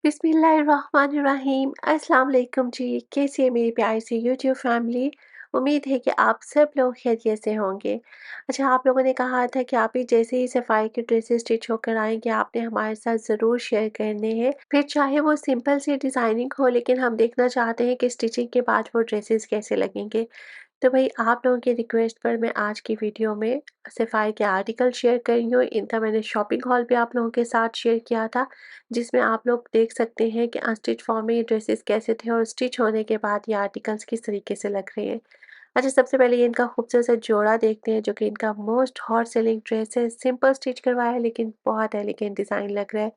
बिस्मिल्लाहिर्रहमानिर्रहीम। अस्सलाम वालेकुम जी। कैसी है मेरी प्यारी सी यूट्यूब फैमिली। उम्मीद है कि आप सब लोग खैरियत से होंगे। अच्छा, आप लोगों ने कहा था कि आप ही जैसे ही सफाई के ड्रेसेस स्टिच होकर आएंगे आपने हमारे साथ ज़रूर शेयर करने हैं, फिर चाहे वो सिंपल सी डिज़ाइनिंग हो, लेकिन हम देखना चाहते हैं कि स्टिचिंग के बाद वो ड्रेसेस कैसे लगेंगे। तो भाई आप लोगों की रिक्वेस्ट पर मैं आज की वीडियो में सफाई के आर्टिकल शेयर कर रही हूँ। इनका मैंने शॉपिंग हॉल भी आप लोगों के साथ शेयर किया था, जिसमें आप लोग देख सकते हैं कि अनस्टिच फॉर्म में ये ड्रेसेस कैसे थे और स्टिच होने के बाद ये आर्टिकल्स किस तरीके से लग रहे हैं। अच्छा, सबसे पहले ये इनका खूबसूरत सा जोड़ा देखते हैं, जो कि इनका मोस्ट हॉट सेलिंग ड्रेस है। सिंपल स्टिच करवाया है लेकिन बहुत एलिगेंट डिज़ाइन लग रहा है।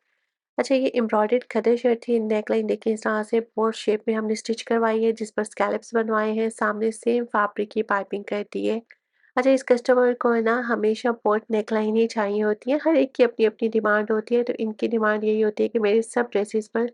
अच्छा, ये एम्ब्रॉयडर्ड खदर शर्ट थी। नेकलाइन देखिए इस तरह से बोट शेप में हमने स्टिच करवाई है, जिस पर स्कैलप्स बनवाए हैं। सामने सेम फैब्रिक की पाइपिंग कर दी है। अच्छा, इस कस्टमर को ना हमेशा बोट नेकलाइन ही चाहिए होती है। हर एक की अपनी अपनी डिमांड होती है, तो इनकी डिमांड यही होती है कि मेरे सब ड्रेसेस पर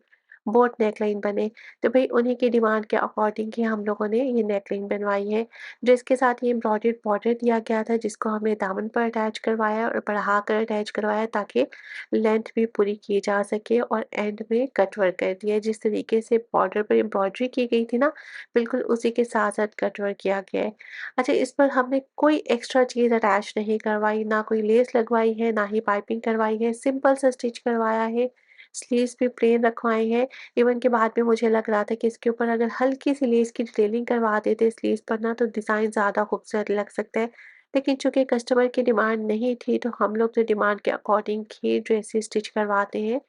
बोट नेकलाइन बने। तो भाई उन्हीं की डिमांड के अकॉर्डिंग ही हम लोगों ने ये नेकलाइन बनवाई है। ड्रेस के साथ ये एम्ब्रॉयडर्ड बॉर्डर दिया गया था, जिसको हमने दामन पर अटैच करवाया और बढ़ा कर अटैच करवाया, ताकि लेंथ भी पूरी की जा सके। और एंड में कट वर्क कर दिया है। जिस तरीके से बॉर्डर पर एम्ब्रॉयडरी की गई थी ना, बिल्कुल उसी के साथ साथ कट वर्क किया गया है। अच्छा, इस पर हमने कोई एक्स्ट्रा चीज़ अटैच नहीं करवाई, ना कोई लेस लगवाई है, ना ही पाइपिंग करवाई है। सिंपल सा स्टिच करवाया है। स्लीव्स भी प्लेन रखवाए हैं। इवन के बाद में मुझे लग रहा था कि इसके ऊपर अगर हल्की सी लेस की डिटेलिंग करवा देते स्लीव्स पर ना, तो डिज़ाइन ज़्यादा खूबसूरत लग सकता है। लेकिन चूँकि कस्टमर की डिमांड नहीं थी, तो हम लोग तो डिमांड के अकॉर्डिंग ही ड्रेसेस स्टिच करवाते हैं।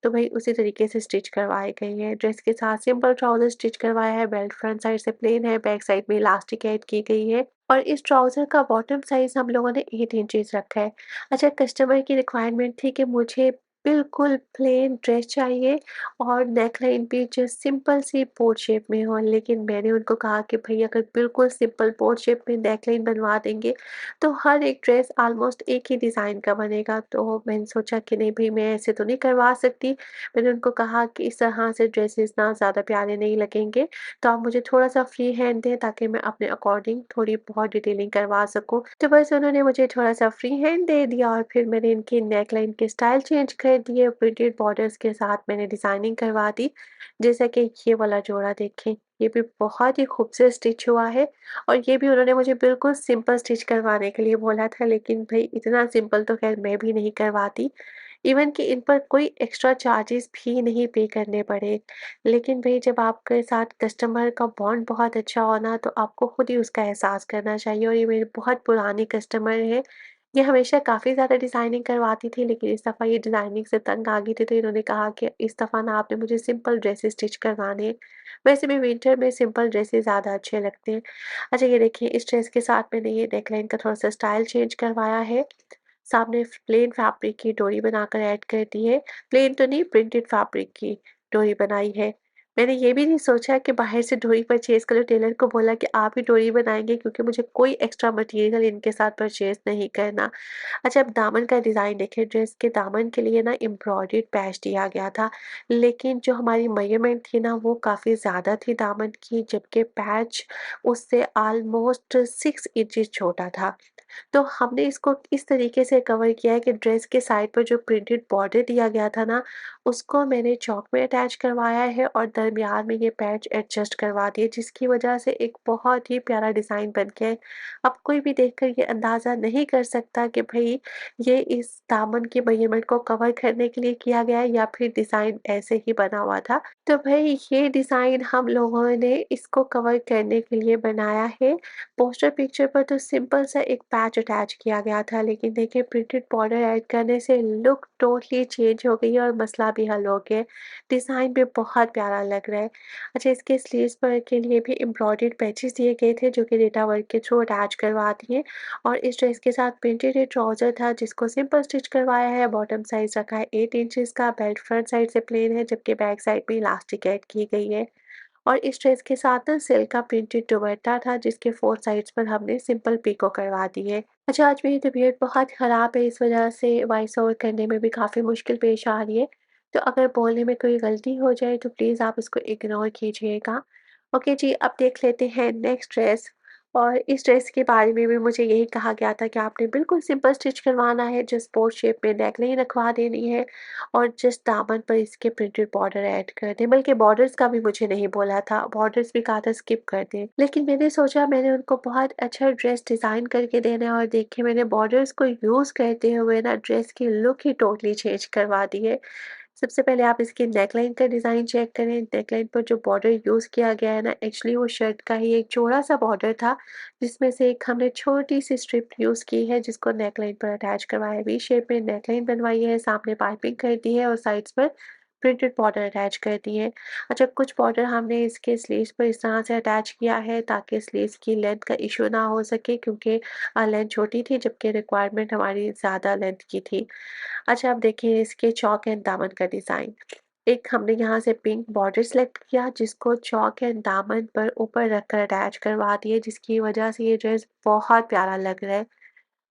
तो भई उसी तरीके से स्टिच करवाई गई है। ड्रेस के साथ सिंपल ट्राउज़र स्टिच करवाया है। बेल्ट फ्रंट साइड से प्लेन है, बैक साइड में इलास्टिक ऐड की गई है। और इस ट्राउज़र का बॉटम साइज़ हम लोगों ने 8 इंचेस रखा है। अच्छा, कस्टमर की रिक्वायरमेंट थी कि मुझे बिल्कुल प्लेन ड्रेस चाहिए और नेकलाइन भी जो सिंपल सी बोट शेप में हो। लेकिन मैंने उनको कहा कि भई अगर बिल्कुल सिंपल बोट शेप में नेकलाइन बनवा देंगे, तो हर एक ड्रेस ऑलमोस्ट एक ही डिज़ाइन का बनेगा। तो मैंने सोचा कि नहीं भई, मैं ऐसे तो नहीं करवा सकती। मैंने उनको कहा कि इस तरह से ड्रेसेस ना ज़्यादा प्यारे नहीं लगेंगे, तो आप मुझे थोड़ा-सा फ्री हैंड दें, ताकि मैं अपने अकॉर्डिंग थोड़ी बहुत डिटेलिंग करवा सकूँ। तो बस उन्होंने मुझे थोड़ा-सा फ्री हैंड दे दिया और फिर मैंने इनकी नेकलाइन के स्टाइल चेंज कर दिए। प्रिंटेड बॉर्डर्स के साथ मैंने डिज़ाइनिंग करवा दी। जैसा कि ये वाला जोड़ा देखें, ये भी बहुत ही खूबसूरत स्टिच हुआ है। और ये भी उन्होंने मुझे बिल्कुल सिंपल स्टिच करवाने के लिए बोला था, लेकिन भई इतना सिंपल तो ख़ैर मैं भी नहीं करवाती। इवन कि इन पर कोई एक्स्ट्रा चार्जेस भी नहीं पे करने पड़े। लेकिन भई जब आपके साथ कस्टमर का बॉन्ड बहुत अच्छा हो ना, तो आपको खुद ही उसका एहसास करना चाहिए। और ये मेरे बहुत पुरानी कस्टमर हैं। ये हमेशा काफ़ी ज़्यादा डिज़ाइनिंग करवाती थी, लेकिन इस दफ़ा ये डिज़ाइनिंग से तंग आ गई थी, तो इन्होंने कहा कि इस दफ़ा ना आपने मुझे सिंपल ड्रेसेस स्टिच करवाने हैं। वैसे भी विंटर में सिंपल ड्रेसेस ज़्यादा अच्छे लगते हैं। अच्छा, ये देखिए इस ड्रेस के साथ मैंने ये नेकलाइन का थोड़ा-सा स्टाइल चेंज करवाया है। सामने प्लेन फैब्रिक की डोरी बनाकर ऐड कर दी है। प्लेन तो नहीं, प्रिंटेड फैब्रिक की डोरी बनाई है। मैंने ये भी नहीं सोचा कि बाहर से डोरी परचेज़ करो, टेलर को बोला कि आप ही डोरी बनाएँगे, क्योंकि मुझे कोई एक्स्ट्रा मटेरियल इनके साथ परचेज़ नहीं करना। अच्छा, अब दामन का डिज़ाइन देखिए। ड्रेस के दामन के लिए ना एम्ब्रॉयडर्ड पैच दिया गया था, लेकिन जो हमारी मेजरमेंट थी ना, वो काफ़ी ज़्यादा थी दामन की, जबकि पैच उससे ऑलमोस्ट 6 इंचेस छोटा था। तो हमने इसको इस तरीके से कवर किया है कि ड्रेस के साइड पर जो प्रिंटेड बॉर्डर दिया गया था ना, उसको मैंने चॉक में अटैच करवाया है और दरमियान में ये पैच एडजस्ट करवा दिए, जिसकी वजह से एक बहुत ही प्यारा डिज़ाइन बन गया है। अब कोई भी देखकर ये अंदाज़ा नहीं कर सकता कि भई ये इस दामन की मेजरमेंट को कवर करने के लिए किया गया है, या फिर डिज़ाइन ऐसे ही बना हुआ था। तो भई ये डिज़ाइन हम लोगों ने इसको कवर करने के लिए बनाया है। पोस्टर पिक्चर पर तो सिंपल सा एक पैच अटैच किया गया था, लेकिन देखिए प्रिंटेड बॉर्डर ऐड करने से लुक टोटली चेंज हो गई है और मसला भी हल हो गया है। डिज़ाइन भी बहुत प्यारा लग रहा है। अच्छा, इसके स्लीव्स पर के लिए भी एम्ब्रॉयडर्ड पैचेस दिए गए थे, जो कि डेटा वर्क के थ्रू अटैच करवा दिए। और इस ड्रेस के साथ प्रिंटेड एक ट्राउज़र था, जिसको सिंपल स्टिच करवाया है। बॉटम साइज़ रखा है 8 इंचेस का। बेल्ट फ्रंट साइड से प्लेन है, जबकि बैक साइड में इलास्टिक ऐड की गई है। और इस ड्रेस के साथ ना सिल्क का प्रिंटेड दुपट्टा था, जिसके 4 साइड्स पर हमने सिंपल पिको करवा दी है। अच्छा, आज मेरी तबीयत बहुत ख़राब है, इस वजह से वॉइस ओवर करने में भी काफ़ी मुश्किल पेश आ रही है। तो अगर बोलने में कोई गलती हो जाए तो प्लीज़ आप उसको इग्नोर कीजिएगा। ओके जी, अब देख लेते हैं नेक्स्ट ड्रेस। और इस ड्रेस के बारे में भी मुझे यही कहा गया था कि आपने बिल्कुल सिंपल स्टिच करवाना है, जस्ट बोट शेप में नेकलाइन रखवा देनी है और जस्ट दामन पर इसके प्रिंटेड बॉर्डर ऐड कर दें। बल्कि बॉर्डर्स का भी मुझे नहीं बोला था, बॉर्डर्स भी कहा था स्किप कर दें। लेकिन मैंने सोचा मैंने उनको बहुत अच्छा ड्रेस डिज़ाइन करके देना है और देखिए मैंने बॉर्डर्स को यूज़ करते हुए ना ड्रेस की लुक ही टोटली चेंज करवा दी है। सबसे पहले आप इसकी नेकलाइन का डिज़ाइन चेक करें। नेकलाइन पर जो बॉर्डर यूज़ किया गया है ना, एक्चुअली वो शर्ट का ही एक चौड़ा-सा बॉर्डर था, जिसमें से एक हमने छोटी-सी स्ट्रिप यूज़ की है, जिसको नेकलाइन पर अटैच करवाया है। वी शेप में नेकलाइन बनवाई है, सामने पाइपिंग कर दी है और साइड्स पर प्रिंटेड बॉर्डर अटैच कर दिए हैं। अच्छा, कुछ बॉर्डर हमने इसके स्लीव्स पर इस तरह से अटैच किया है ताकि स्लीव्स की लेंथ का इश्यू ना हो सके, क्योंकि लेंथ छोटी थी जबकि रिक्वायरमेंट हमारी ज़्यादा लेंथ की थी। अच्छा, आप देखिए इसके चौक एंड दामन का डिज़ाइन। एक हमने यहाँ से पिंक बॉर्डर सेलेक्ट किया, जिसको चौक एंड दामन पर ऊपर रखकर अटैच करवा दिए, जिसकी वजह से ये ड्रेस बहुत प्यारा लग रहा है।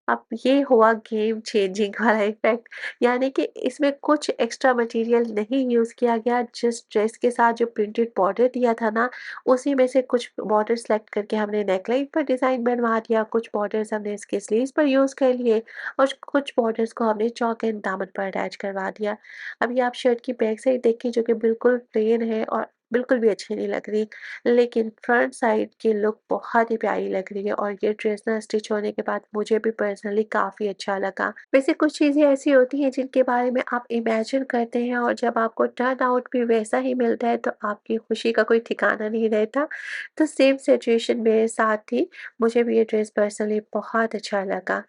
अब ये हुआ गेम चेंजिंग वाला इफ़ेक्ट, यानी कि इसमें कुछ एक्स्ट्रा मटेरियल नहीं यूज़ किया गया, जिस ड्रेस के साथ जो प्रिंटेड बॉर्डर दिया था ना, उसी में से कुछ बॉर्डर सेलेक्ट करके हमने नेकलाइन पर डिज़ाइन बनवा दिया, कुछ बॉर्डर्स हमने इसके स्लीव्स पर यूज़ कर लिए और कुछ बॉर्डर्स को हमने चौक एंड दामन पर अटैच करवा दिया। अभी आप शर्ट की बैक साइड देखिए, जो कि बिल्कुल प्लेन है और बिल्कुल भी अच्छी नहीं लग रही, लेकिन फ्रंट साइड की लुक बहुत ही प्यारी लग रही है और ये ड्रेस ना स्टिच होने के बाद मुझे भी पर्सनली काफ़ी अच्छा लगा। वैसे कुछ चीज़ें ऐसी होती हैं जिनके बारे में आप इमेजिन करते हैं और जब आपको टर्न आउट भी वैसा ही मिलता है तो आपकी खुशी का कोई ठिकाना नहीं रहता। तो सेम सिचुएशन मेरे साथ थी, मुझे भी ये ड्रेस पर्सनली बहुत अच्छा लगा।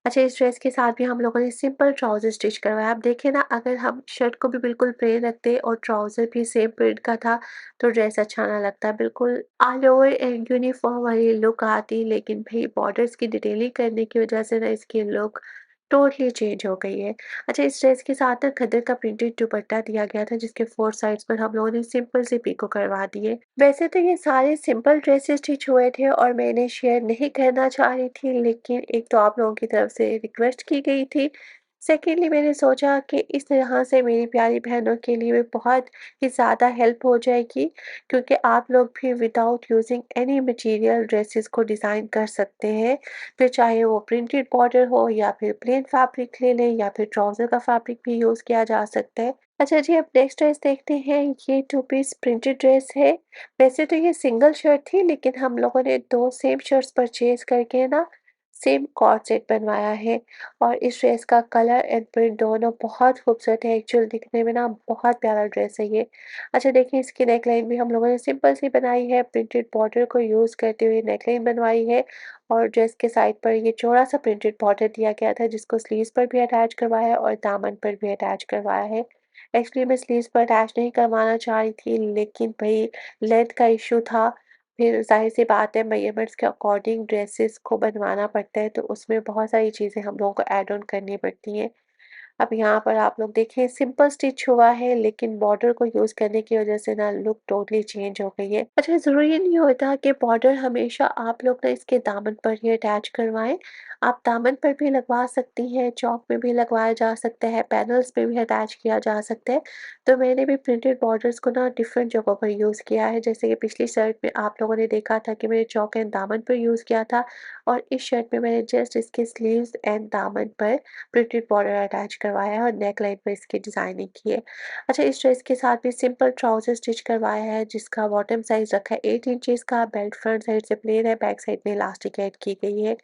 अच्छा, इस ड्रेस के साथ भी हम लोगों ने सिंपल ट्राउज़र स्टिच करवाया। आप देखिए ना, अगर हम शर्ट को भी बिल्कुल प्लेन रखते और ट्राउज़र भी सेम प्रिंट का था, तो ड्रेस अच्छा ना लगता। बिल्कुल ऑल ओवर यूनिफ़ॉर्म वाली लुक आती, लेकिन भई बॉर्डर्स की डिटेलिंग करने की वजह से ना इसकी लुक टोटली चेंज हो गई है। अच्छा, इस ड्रेस के साथ ना खद्दर का प्रिंटेड दुपट्टा दिया गया था, जिसके 4 साइड्स पर हम लोगों ने सिंपल सी पिको करवा दी है। वैसे तो ये सारे सिंपल ड्रेसेस स्टिच हुए थे और मैं इन्हें शेयर नहीं करना चाह रही थी, लेकिन एक तो आप लोगों की तरफ से रिक्वेस्ट की गई थी। सेकेंडली मैंने सोचा कि इस तरह से मेरी प्यारी बहनों के लिए भी बहुत ही ज़्यादा हेल्प हो जाएगी, क्योंकि आप लोग भी without using any material dresses को डिज़ाइन कर सकते हैं। फिर चाहे वो प्रिंटेड बॉर्डर हो या फिर प्लेन फैब्रिक ले लें या फिर ट्राउज़र का फैब्रिक भी यूज़ किया जा सकता है। अच्छा जी, अब नेक्स्ट ड्रेस देखते हैं। ये 2 पीस प्रिंटेड ड्रेस है। वैसे तो ये सिंगल शर्ट थी, लेकिन हम लोगों ने 2 सेम शर्ट्स परचेज़ करके ना सेम कॉर्ड सेट बनवाया है और इस ड्रेस का कलर एंड प्रिंट दोनों बहुत खूबसूरत है। एक्चुअल दिखने में ना बहुत प्यारा ड्रेस है ये। अच्छा, देखिए इसकी नेकलाइन भी हम लोगों ने सिंपल सी बनाई है, प्रिंटेड बॉर्डर को यूज़ करते हुए नेकलाइन बनवाई है और ड्रेस के साइड पर ये चौड़ा-सा प्रिंटेड बॉर्डर दिया गया था, जिसको स्लीव्स पर भी अटैच करवाया है और दामन पर भी अटैच करवाया है। एक्चुअली मैं स्लीव्स पर अटैच नहीं करवाना चाह रही थी, लेकिन भई लेंथ का इश्यू था। फिर ज़ाहिर-सी बात है, मेजरमेंट्स के अकॉर्डिंग ड्रेसेस को बनवाना पड़ता है, तो उसमें बहुत सारी चीज़ें हम लोगों को ऐड ऑन करनी पड़ती हैं। अब यहाँ पर आप लोग देखें, सिंपल स्टिच हुआ है, लेकिन बॉर्डर को यूज़ करने की वजह से ना लुक टोटली चेंज हो गई है। अच्छा, ज़रूरी नहीं होता कि बॉर्डर हमेशा आप लोग ना इसके दामन पर ही अटैच करवाएँ। आप दामन पर भी लगवा सकती हैं, चौक में भी लगवाया जा सकता है, पैनल्स पे भी अटैच किया जा सकता है। तो मैंने भी प्रिंटेड बॉर्डर्स को ना डिफरेंट जगहों पर यूज़ किया है। जैसे कि पिछली शर्ट में आप लोगों ने देखा था कि मैंने चौक एंड दामन पर यूज़ किया था और इस शर्ट में मैंने जस्ट इसके स्लीव्स एंड दामन पर प्रिंटेड बॉर्डर अटैच करवाया है और नेक लाइन पर इसकी डिज़ाइनिंग की है। अच्छा, इस ड्रेस के साथ भी सिंपल ट्राउज़र स्टिच करवाया है, जिसका बॉटम साइज़ रखा है 8 इंचेस का, बेल्ट फ्रंट साइड से प्लेन है, बैक साइड में इलास्टिक ऐड की गई है।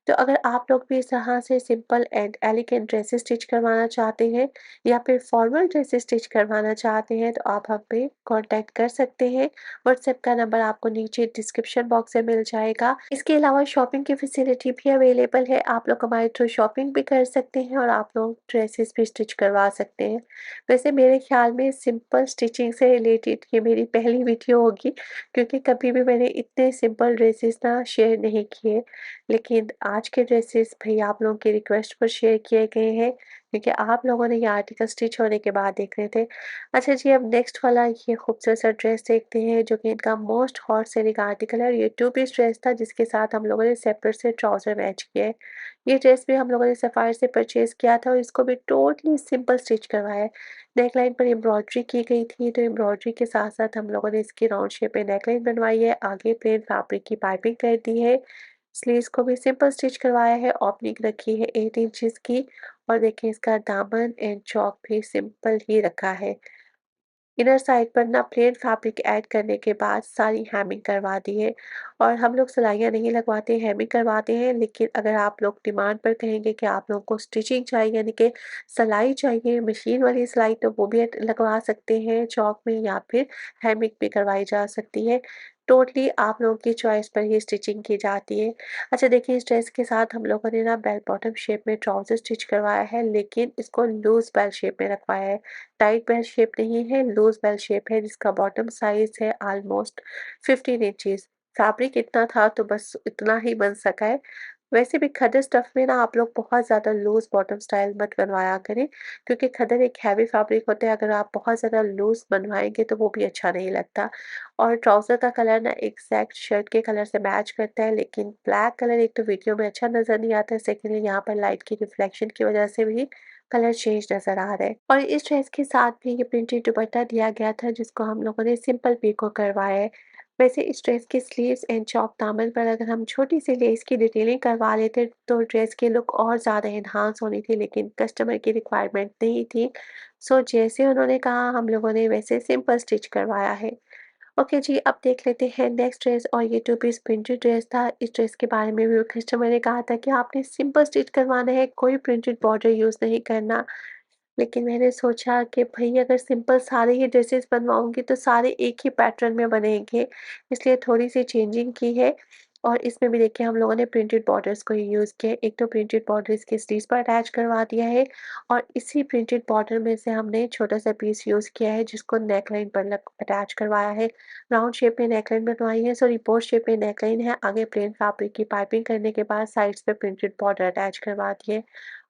तो अगर आप लोग भी इस तरह से simple and elegant dresses stitch करवाना चाहते हैं या फिर फॉर्मल ड्रेसेस स्टिच करवाना चाहते हैं, तो आप हम पे कॉन्टैक्ट कर सकते हैं। व्हाट्सएप का नंबर आपको नीचे डिस्क्रिप्शन बॉक्स में मिल जाएगा। इसके अलावा शॉपिंग की फैसिलिटी भी अवेलेबल है। आप लोग हमारे थ्रू शॉपिंग भी कर सकते हैं और आप लोग ड्रेसेस भी स्टिच करवा सकते हैं। वैसे मेरे ख्याल में सिंपल स्टिचिंग से रिलेटेड ये मेरी पहली वीडियो होगी, क्योंकि कभी भी मैंने इतने सिंपल ड्रेसेस ना शेयर नहीं किए। लेकिन आज के ड्रेसेस भई आप लोगों की रिक्वेस्ट पर शेयर किए गए हैं, क्योंकि आप लोगों ने ये आर्टिकल स्टिच होने के बाद देख रहे थे। अच्छा जी, अब नेक्स्ट वाला ये खूबसूरत सा ड्रेस देखते हैं जो कि इनका मोस्ट हॉट सेलिंग आर्टिकल है और ये टू पीस ड्रेस था जिसके साथ हम लोगों ने सेपरेट से ट्राउज़र मैच किए हैं। ये ड्रेस भी हम लोगों ने सफायर से परचेज़ किया था और इसको भी टोटली सिंपल स्टिच करवाया है। नेकलाइन पर एम्ब्रॉयडरी की गई थी, तो एम्ब्रॉयडरी के साथ-साथ हम लोगों ने इसकी राउंड शेप में नेकलाइन बनवाई है, आगे प्लेन फैब्रिक की पाइपिंग कर दी है। स्लीव्स को भी सिंपल स्टिच करवाया है, ओपनिंग रखी है 8 इंचेस की और देखिए इसका दामन एंड चौक भी सिंपल ही रखा है। इनर साइड पर ना प्लेन फैब्रिक ऐड करने के बाद सारी हेमिंग करवा दी है और हम लोग सिलाइयाँ नहीं लगवाते, हेमिंग करवाते हैं। लेकिन अगर आप लोग डिमांड पर कहेंगे कि आप लोगों को स्टिचिंग चाहिए यानी कि सिलाई चाहिए, मशीन वाली सिलाई, तो वो भी लगवा सकते हैं चौक में या फिर हेमिंग भी करवाई जा सकती है। टोटली आप लोगों की चॉइस पर ही स्टिचिंग की जाती है। अच्छा देखिए, इस ड्रेस के साथ हम लोगों ने ना बेल बॉटम शेप में ट्राउज़र स्टिच करवाया है, लेकिन इसको लूज़ बेल शेप में रखवाया है। टाइट बेल शेप नहीं है, लूज़ बेल शेप है जिसका बॉटम साइज़ है ऑलमोस्ट 15 इंचेस। फैब्रिक इतना था तो बस इतना ही बन सका है। वैसे भी खद्दर स्टफ़ में ना आप लोग बहुत ज़्यादा लूज़ बॉटम स्टाइल मत बनवाया करें, क्योंकि खद्दर एक हैवी फैब्रिक होता है, अगर आप बहुत ज़्यादा लूज़ बनवाएँगे तो वो भी अच्छा नहीं लगता। और ट्राउज़र का कलर ना एग्ज़ैक्ट शर्ट के कलर से मैच करता है, लेकिन ब्लैक कलर एक तो वीडियो में अच्छा नज़र नहीं आता है, सेकंडली यहाँ पर लाइट की रिफ्लेक्शन की वज़ह से भी कलर चेंज नज़र आ रहा है। और इस ड्रेस के साथ भी ये प्रिंटेड दुपट्टा दिया गया था जिसको हम लोगों ने सिंपल पीको करवाया है। वैसे इस ड्रेस के स्लीव्स एंड चौक दामन पर अगर हम छोटी सी लेस की डिटेलिंग करवा लेते तो ड्रेस की लुक और ज़्यादा एनहांस होनी थी, लेकिन कस्टमर की रिक्वायरमेंट नहीं थी। सो जैसे उन्होंने कहा हम लोगों ने वैसे सिंपल स्टिच करवाया है। ओके जी, अब देख लेते हैं नेक्स्ट ड्रेस और ये टू पीस प्रिंटेड ड्रेस था। इस ड्रेस के बारे में भी कस्टमर ने कहा था कि आपने सिंपल स्टिच करवाना है, कोई प्रिंटेड बॉर्डर यूज़ नहीं करना। लेकिन मैंने सोचा कि भई अगर सिंपल सारे ही ड्रेसेस बनवाऊँगी तो सारे एक ही पैटर्न में बनेंगे, इसलिए थोड़ी-सी चेंजिंग की है। और इसमें भी देखिए हम लोगों ने प्रिंटेड बॉर्डर्स को ही यूज़ किया है। एक तो प्रिंटेड बॉर्डर इसकी स्लीव्स पर अटैच करवा दिया है और इसी प्रिंटेड बॉर्डर में से हमने छोटा-सा पीस यूज़ किया है जिसको नेकलाइन पर लग अटैच करवाया है। राउंड शेप में नेकलाइन बनवाई है, सॉरी बोट शेप में नेकलाइन है, आगे प्लेन फैब्रिक की पाइपिंग करने के बाद साइड्स पे प्रिंटेड बॉर्डर अटैच करवा दिए।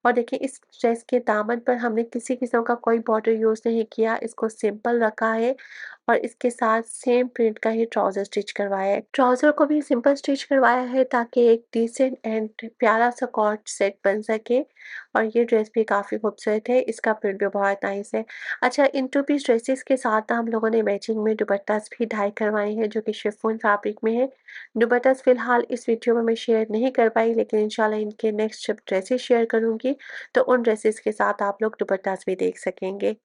और देखिए इस ड्रेस के दामन पर हमने किसी किस्म का कोई बॉर्डर यूज़ नहीं किया, इसको सिंपल रखा है और इसके साथ सेम प्रिंट का ही ट्राउज़र स्टिच करवाया है। ट्राउज़र को भी सिंपल स्टिच करवाया है ताकि एक डिसेंट एंड प्यारा सा कॉर्ड सेट बन सके और ये ड्रेस भी काफ़ी खूबसूरत है, इसका प्रिंट भी बहुत नाइस है। अच्छा, इन टू पीस ड्रेसेस के साथ ना हम लोगों ने मैचिंग में दुपट्टास भी डाई करवाए हैं जो कि शिफॉन फैब्रिक में है। दुपट्टास फ़िलहाल इस वीडियो में मैं शेयर नहीं कर पाई, लेकिन इंशाल्लाह इनके नेक्स्ट जब ड्रेसेस शेयर करूँगी तो उन ड्रेसेस के साथ आप लोग दुपट्टास भी देख सकेंगे।